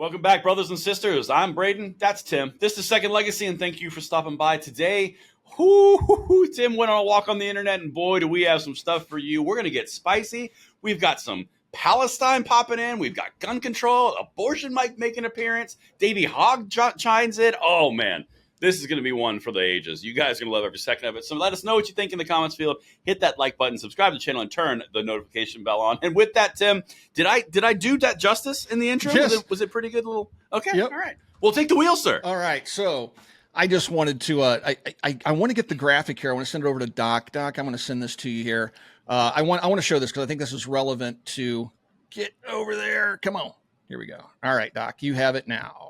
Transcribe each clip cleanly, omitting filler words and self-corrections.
Welcome back, brothers and sisters. I'm Braden. That's Tim. This is Second Legacy, and thank you for stopping by today. Tim went on a walk on the internet, and boy, do we have some stuff for you. We're going to get spicy. We've got some Palestine popping in. We've got gun control. Abortion might make an appearance. Davey Hogg chimes in. Oh, man. This is going to be one for the ages. You guys are going to love every second of it. So let us know what you think in the comments field. Hit that like button, subscribe to the channel, and turn the notification bell on. And with that, Tim, did I do that justice in the intro? Yes. Was it pretty good? Okay. Yep. All right. We'll take the wheel, sir. All right. So I just wanted to, I want to get the graphic here. I want to send it over to Doc. Doc, I'm going to send this to you here. I want to show this because I think this is relevant to get over there. Come on. Here we go. All right, Doc, you have it now.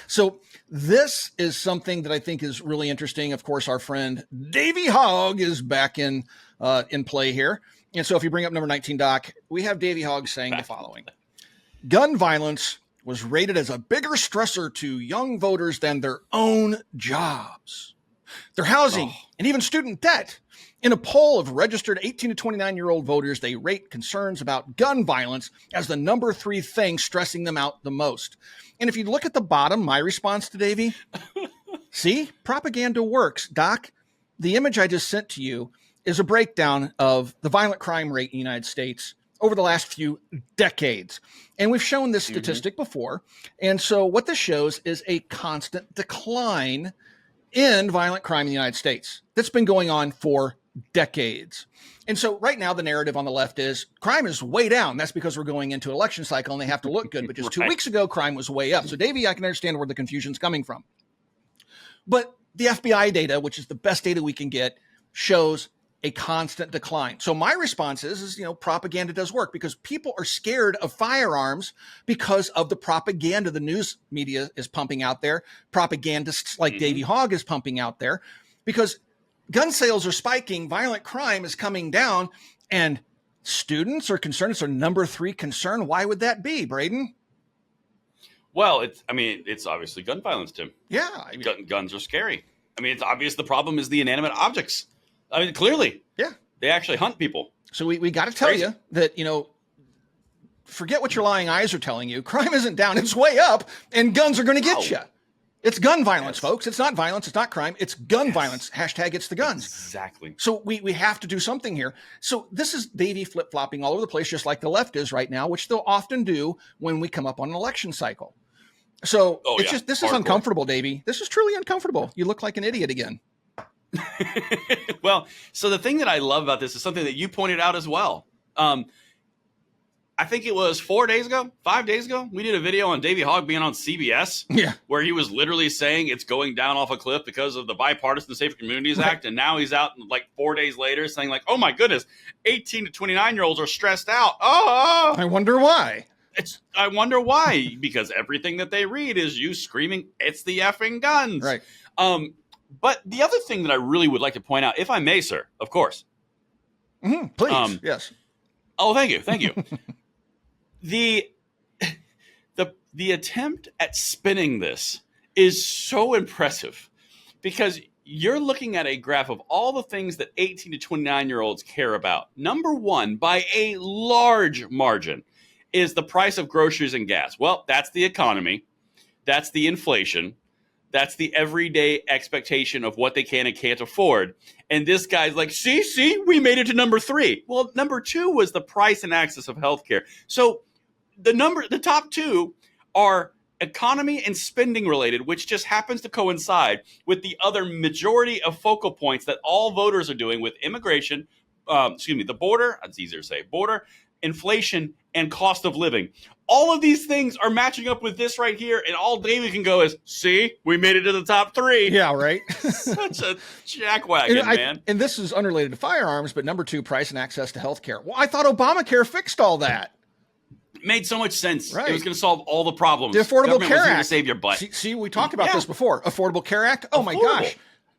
So this is something that I think is really interesting. Of course, our friend Davey Hogg is back in play here. And so if you bring up number 19, Doc, we have Davey Hogg saying the following. Gun violence was rated as a bigger stressor to young voters than their own jobs, their housing, and even student debt. In a poll of registered 18 to 29-year-old voters, they rate concerns about gun violence as the number 3 thing stressing them out the most. And if you look at the bottom, my response to Davey, see, propaganda works. Doc, the image I just sent to you is a breakdown of the violent crime rate in the United States over the last few decades. And we've shown this statistic before. And so what this shows is a constant decline in violent crime in the United States. That's been going on for decades. And so right now the narrative on the left is crime is way down. That's because we're going into an election cycle and they have to look good. But just 2 weeks ago, crime was way up. So Davey, I can understand where the confusion's coming from. But the FBI data, which is the best data we can get, shows a constant decline. So my response is propaganda does work because people are scared of firearms because of the propaganda the news media is pumping out there. Propagandists like Davey Hogg is pumping out there because gun sales are spiking, violent crime is coming down, and students are concerned. It's our number 3 concern. Why would that be, Braden? Well, it's obviously gun violence, Tim. Yeah. Guns are scary. It's obvious the problem is the inanimate objects. Clearly. Yeah. They actually hunt people. So we got to tell you that, forget what your lying eyes are telling you. Crime isn't down. It's way up, and guns are going to get you. It's gun violence, folks. It's not violence. It's not crime. It's gun violence. Hashtag it's the guns. Exactly. So we have to do something here. So this is Davey flip-flopping all over the place, just like the left is right now, which they'll often do when we come up on an election cycle. So this is uncomfortable, Davey. This is truly uncomfortable. You look like an idiot again. Well, so the thing that I love about this is something that you pointed out as well. I think it was 5 days ago, we did a video on Davey Hogg being on CBS, where he was literally saying it's going down off a cliff because of the Bipartisan Safer Communities Act, and now he's out like 4 days later saying like, oh my goodness, 18 to 29-year-olds are stressed out. Oh, I wonder why. I wonder why, because everything that they read is you screaming, it's the effing guns. Right. But the other thing that I really would like to point out, if I may, sir, of course. Please, yes. Oh, thank you. The attempt at spinning this is so impressive because you're looking at a graph of all the things that 18 to 29-year-olds care about. Number 1, by a large margin, is the price of groceries and gas. Well, that's the economy. That's the inflation. That's the everyday expectation of what they can and can't afford. And this guy's like, see, we made it to number 3. Well, number 2 was the price and access of healthcare. So the top 2 are economy and spending related, which just happens to coincide with the other majority of focal points that all voters are doing with immigration, the border, it's easier to say, border, inflation, and cost of living. All of these things are matching up with this right here, and all David can go is, see, we made it to the top 3. Yeah, right. Such a jackwagon, man. And this is unrelated to firearms, but number 2, price and access to healthcare. Well, I thought Obamacare fixed all that. It made so much sense. Right. It was going to solve all the problems. The Affordable Care Act. To save your butt. See, we talked about this before. Affordable Care Act. Oh, my gosh.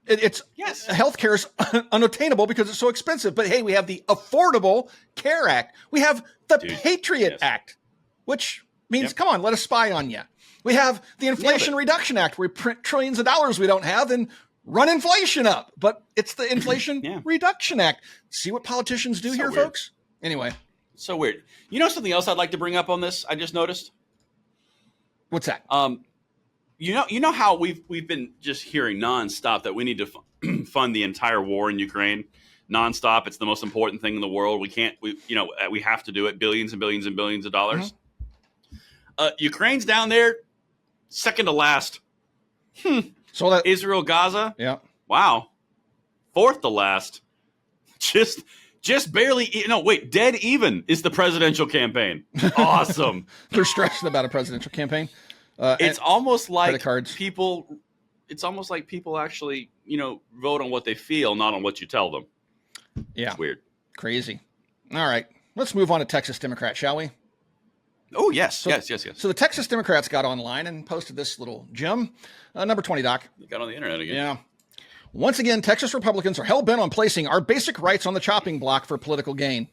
Healthcare is unattainable because it's so expensive. But hey, we have the Affordable Care Act. We have the Patriot Act, which means, come on, let us spy on you. We have the Inflation Reduction Act, where we print trillions of dollars we don't have and run inflation up. But it's the Inflation Reduction Act. See what politicians do here, folks? Anyway. So weird. You know something else I'd like to bring up on this? I just noticed. What's that? You know how we've been just hearing nonstop that we need to fund the entire war in Ukraine nonstop. It's the most important thing in the world. We have to do it. Billions and billions and billions of dollars. Ukraine's down there, second to last. So that Israel, Gaza. Yeah. Wow. Fourth to last. Just barely. Wait. Dead even is the presidential campaign. Awesome. They're stressing about a presidential campaign. It's almost like cards. people. It's almost like people actually, vote on what they feel, not on what you tell them. Yeah. It's weird. Crazy. All right. Let's move on to Texas Democrats, shall we? Oh, yes. Yes. So the Texas Democrats got online and posted this little gem. Number 20, Doc. They got on the internet again. Yeah. Once again, Texas Republicans are hell-bent on placing our basic rights on the chopping block for political gain.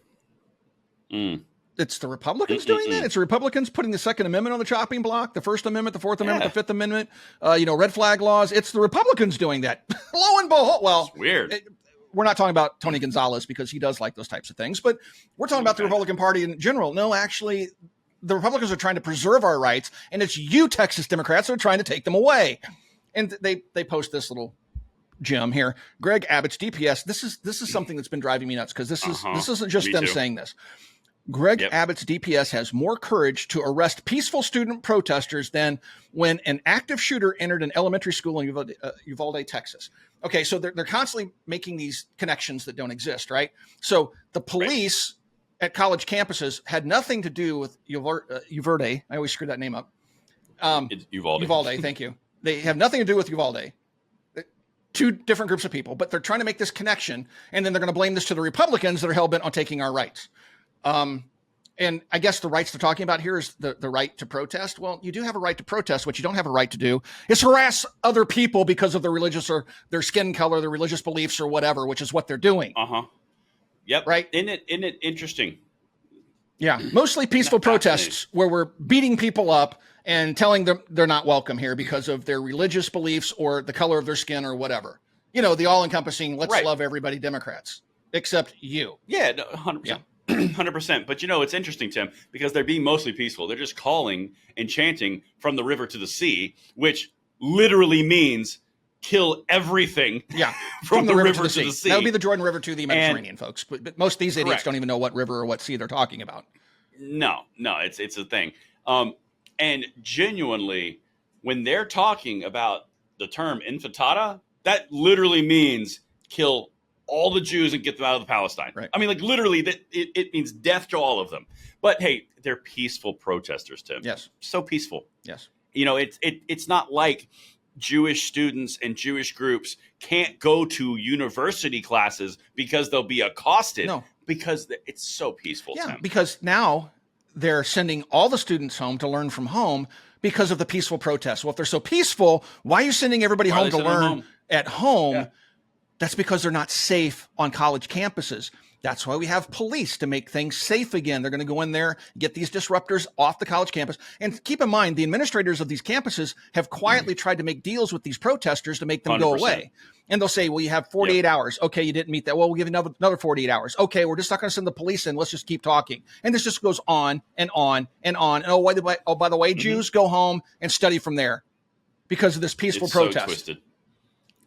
It's the Republicans doing that? It's the Republicans putting the Second Amendment on the chopping block, the First Amendment, the Fourth Amendment, the Fifth Amendment, red flag laws. It's the Republicans doing that. Lo and behold, well, it's weird. We're not talking about Tony Gonzalez because he does like those types of things, but we're talking about the Republican Party in general. No, actually, the Republicans are trying to preserve our rights, and it's you, Texas Democrats, that are trying to take them away. And they post this little gem here. Greg Abbott's DPS. This is something that's been driving me nuts because this isn't just them saying this. Greg Abbott's DPS has more courage to arrest peaceful student protesters than when an active shooter entered an elementary school in Uvalde, Texas. Okay, so they're constantly making these connections that don't exist, right? So the police at college campuses had nothing to do with Uvalde. I always screw that name up. It's Uvalde. Uvalde, thank you. They have nothing to do with Uvalde. Two different groups of people, but they're trying to make this connection, and then they're going to blame this to the Republicans that are hell-bent on taking our rights. And I guess the rights they're talking about here is the right to protest. Well, you do have a right to protest. What you don't have a right to do is harass other people because of their religious or their skin color, their religious beliefs or whatever, which is what they're doing. Yep. Right. Isn't it interesting? Yeah. Mostly peaceful protests where we're beating people up and telling them they're not welcome here because of their religious beliefs or the color of their skin or whatever. The all-encompassing, let's love everybody Democrats, except you. Yeah, 100%. Yeah. 100%. But it's interesting, Tim, because they're being mostly peaceful. They're just calling and chanting from the river to the sea, which literally means kill everything. Yeah, from the river to the sea. That would be the Jordan River to the Mediterranean, folks. But most of these idiots don't even know what river or what sea they're talking about. No, it's a thing. And genuinely, when they're talking about the term intifada, that literally means kill all the Jews and get them out of the Palestine. Right. I mean, like literally, that it means death to all of them. But hey, they're peaceful protesters, Tim. Yes. So peaceful. Yes. It's not like Jewish students and Jewish groups can't go to university classes because they'll be accosted. No. Because it's so peaceful, Yeah, Tim. because now they're sending all the students home to learn from home because of the peaceful protests. Well, if they're so peaceful, why are you sending everybody home to learn at home? Yeah. That's because they're not safe on college campuses. That's why we have police to make things safe again. They're going to go in there, get these disruptors off the college campus. And keep in mind, the administrators of these campuses have quietly tried to make deals with these protesters to make them 100%. Go away. And they'll say, well, you have 48 hours. Okay, you didn't meet that. Well, we'll give you another 48 hours. Okay, we're just not going to send the police in. Let's just keep talking. And this just goes on and on and on. And by the way, Jews, go home and study from there because of this peaceful protest. So twisted.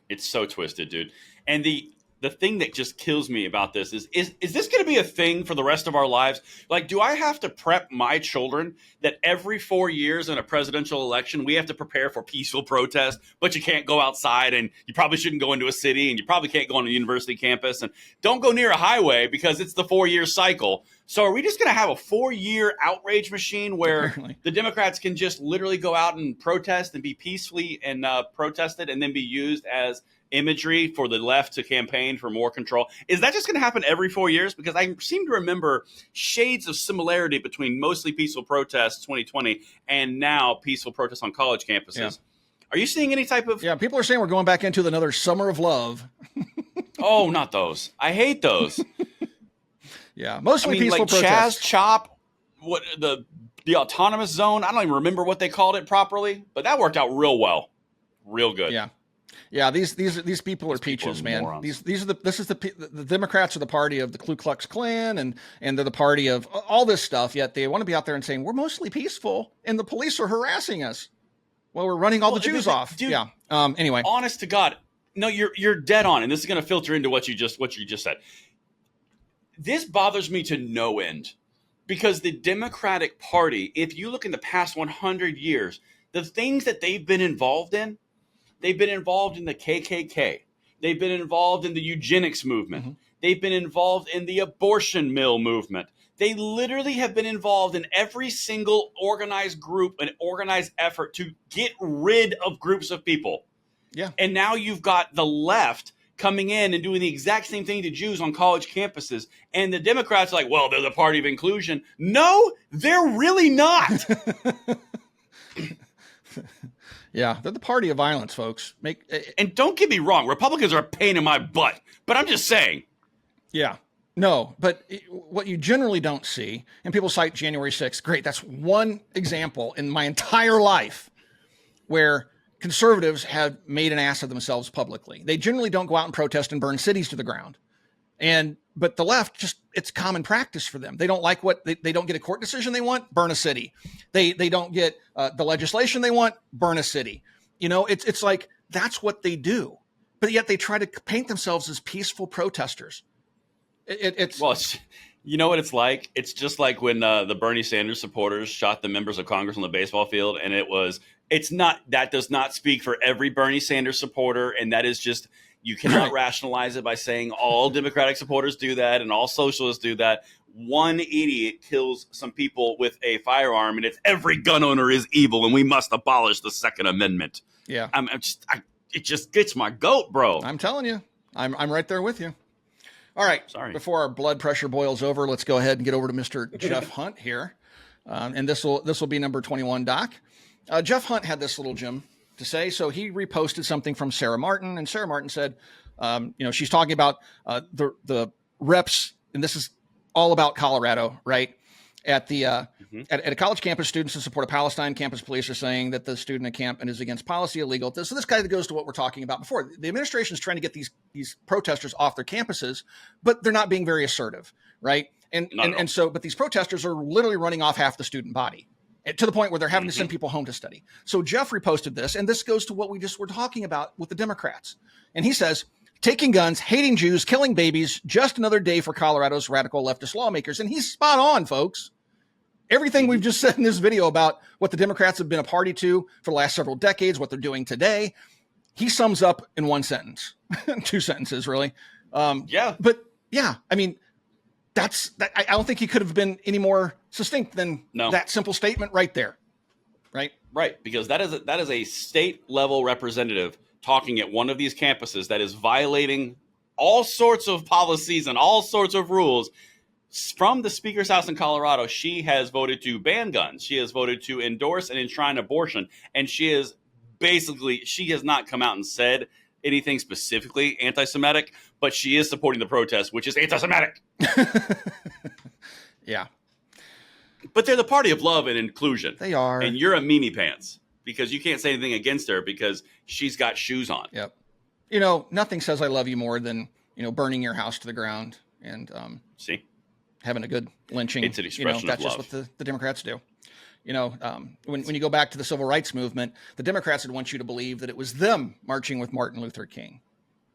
It's so twisted, dude. And the thing that just kills me about this is this going to be a thing for the rest of our lives? Like, do I have to prep my children that every 4 years in a presidential election, we have to prepare for peaceful protest, but you can't go outside and you probably shouldn't go into a city and you probably can't go on a university campus and don't go near a highway because it's the 4-year cycle. So are we just going to have a 4-year outrage machine where Apparently. The Democrats can just literally go out and protest and be peacefully and protested and then be used as imagery for the left to campaign for more control? Is that just going to happen every 4 years? Because I seem to remember shades of similarity between mostly peaceful protests 2020 and now peaceful protests on college campuses. Yeah. Are you seeing any type of... Yeah, people are saying we're going back into another summer of love. Oh, not those. I hate those. Yeah, mostly peaceful like protests. Chaz Chop, what the autonomous zone. I don't even remember what they called it properly, but that worked out real well. Real good. Yeah. Yeah, these people are These people peaches, are man. morons. The Democrats are the party of the Ku Klux Klan, and they're the party of all this stuff. Yet they want to be out there and saying we're mostly peaceful, and the police are harassing us. Well, we're running all the Jews off. Dude, Yeah. Anyway, honest to God, no, you're dead on, and this is going to filter into what you just said. This bothers me to no end because the Democratic Party, if you look in the past 100 years, the things that they've been involved in the KKK. They've been involved in the eugenics movement. Mm-hmm. They've been involved in the abortion mill movement. They literally have been involved in every single organized group and organized effort to get rid of groups of people. Yeah. And now you've got the left coming in and doing the exact same thing to Jews on college campuses. And the Democrats are like, well, they're the party of inclusion. No, they're really not. Yeah, they're the party of violence, folks. And don't get me wrong, Republicans are a pain in my butt, but I'm just saying. Yeah, no, but what you generally don't see, and people cite January 6th, great, that's one example in my entire life where conservatives have made an ass of themselves publicly. They generally don't go out and protest and burn cities to the ground. But the left, just it's common practice for them. They don't like what they don't get a court decision they want, burn a city. They don't get the legislation they want, burn a city. It's like that's what they do. But yet they try to paint themselves as peaceful protesters. You know what it's like? It's just like when the Bernie Sanders supporters shot the members of Congress on the baseball field, and that does not speak for every Bernie Sanders supporter, and that is just. You cannot rationalize it by saying all Democratic supporters do that and all socialists do that. One idiot kills some people with a firearm, and it's every gun owner is evil, and we must abolish the Second Amendment. Yeah, it just gets my goat, bro. I'm telling you, I'm right there with you. All right, sorry. Before our blood pressure boils over, let's go ahead and get over to Mr. Jeff Hunt here, and this will be number 21, Doc. Jeff Hunt had this little gem to say. So he reposted something from Sarah Martin, and Sarah Martin said, she's talking about the reps, and this is all about Colorado, right? At at a college campus, students in support of Palestine, campus police are saying that the student at camp is against policy, illegal. So this kind of goes to what we're talking about before. The administration is trying to get these protesters off their campuses, but they're not being very assertive, right? But these protesters are literally running off half the student body, to the point where they're having to send people home to study. So Jeff reposted this, and this goes to what we just were talking about with the Democrats. And he says, taking guns, hating Jews, killing babies, just another day for Colorado's radical leftist lawmakers. And he's spot on, folks. Everything we've just said in this video about what the Democrats have been a party to for the last several decades, what they're doing today, he sums up in one sentence, 2 sentences, really. Yeah. But yeah, I mean, I don't think he could have been any more succinct than that simple statement right there. Right. Because that is a state level representative talking at one of these campuses that is violating all sorts of policies and all sorts of rules. From the Speaker's house in Colorado, she has voted to ban guns. She has voted to endorse and enshrine abortion. And she has not come out and said anything specifically anti-Semitic, but she is supporting the protest, which is anti-Semitic. Yeah. But they're the party of love and inclusion. They are. And you're a meanie pants because you can't say anything against her because she's got shoes on. Yep. Nothing says I love you more than, burning your house to the ground and having a good lynching. It's an expression of that's love. just what the Democrats do. When you go back to the civil rights movement, the Democrats would want you to believe that it was them marching with Martin Luther King.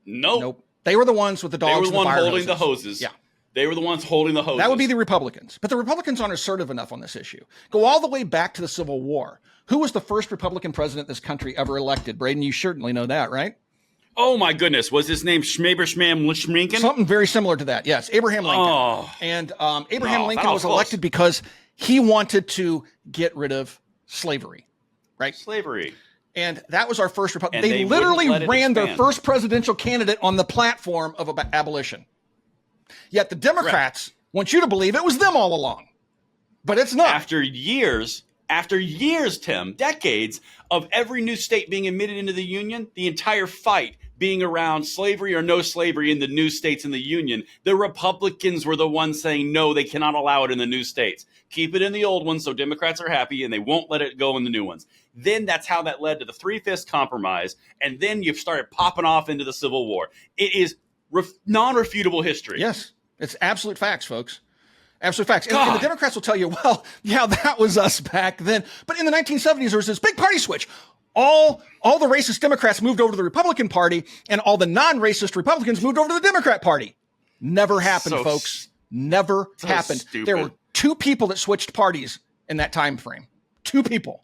Nope. They were the ones with the dogs. They were the one holding hoses. the hoses. Yeah. They were the ones holding the hoses. That would be the Republicans. But the Republicans aren't assertive enough on this issue. Go all the way back to the Civil War. Who was the first Republican president this country ever elected? Braden, you certainly know that, right? Oh, my goodness. Was his name Schmaber-Schmam-Schminken? Something very similar to that, yes. Abraham Lincoln. Oh. And Abraham Lincoln was elected because he wanted to get rid of slavery, right? Slavery. And that was our first Republican. And They literally ran their first presidential candidate on the platform of abolition. Yet the Democrats want you to believe it was them all along. But it's not. After years, Tim, decades of every new state being admitted into the Union, the entire fight being around slavery or no slavery in the new states in the Union, the Republicans were the ones saying, no, they cannot allow it in the new states. Keep it in the old ones so Democrats are happy and they won't let it go in the new ones. Then that's how that led to the Three-Fifths Compromise. And then you've started popping off into the Civil War. It is non-refutable history. Yes, it's absolute facts, folks. Absolute facts. And the Democrats will tell you, well, yeah, that was us back then. But in the 1970s, there was this big party switch. All the racist Democrats moved over to the Republican Party, and all the non-racist Republicans moved over to the Democrat Party. Never happened, folks. Never happened. Stupid. There were 2 people that switched parties in that time frame. 2 people.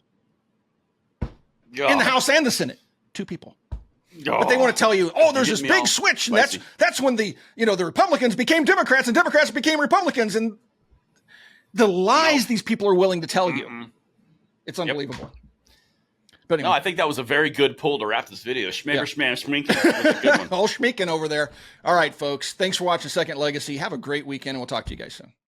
In the House and the Senate. 2 people. But they want to tell you, oh, there's this big switch, and that's when the Republicans became Democrats and Democrats became Republicans, and the lies these people are willing to tell you. It's unbelievable. Yep. But anyway. No, I think that was a very good pull to wrap this video. Schminking. All schmeeking over there. All right, folks. Thanks for watching Second Legacy. Have a great weekend, and we'll talk to you guys soon.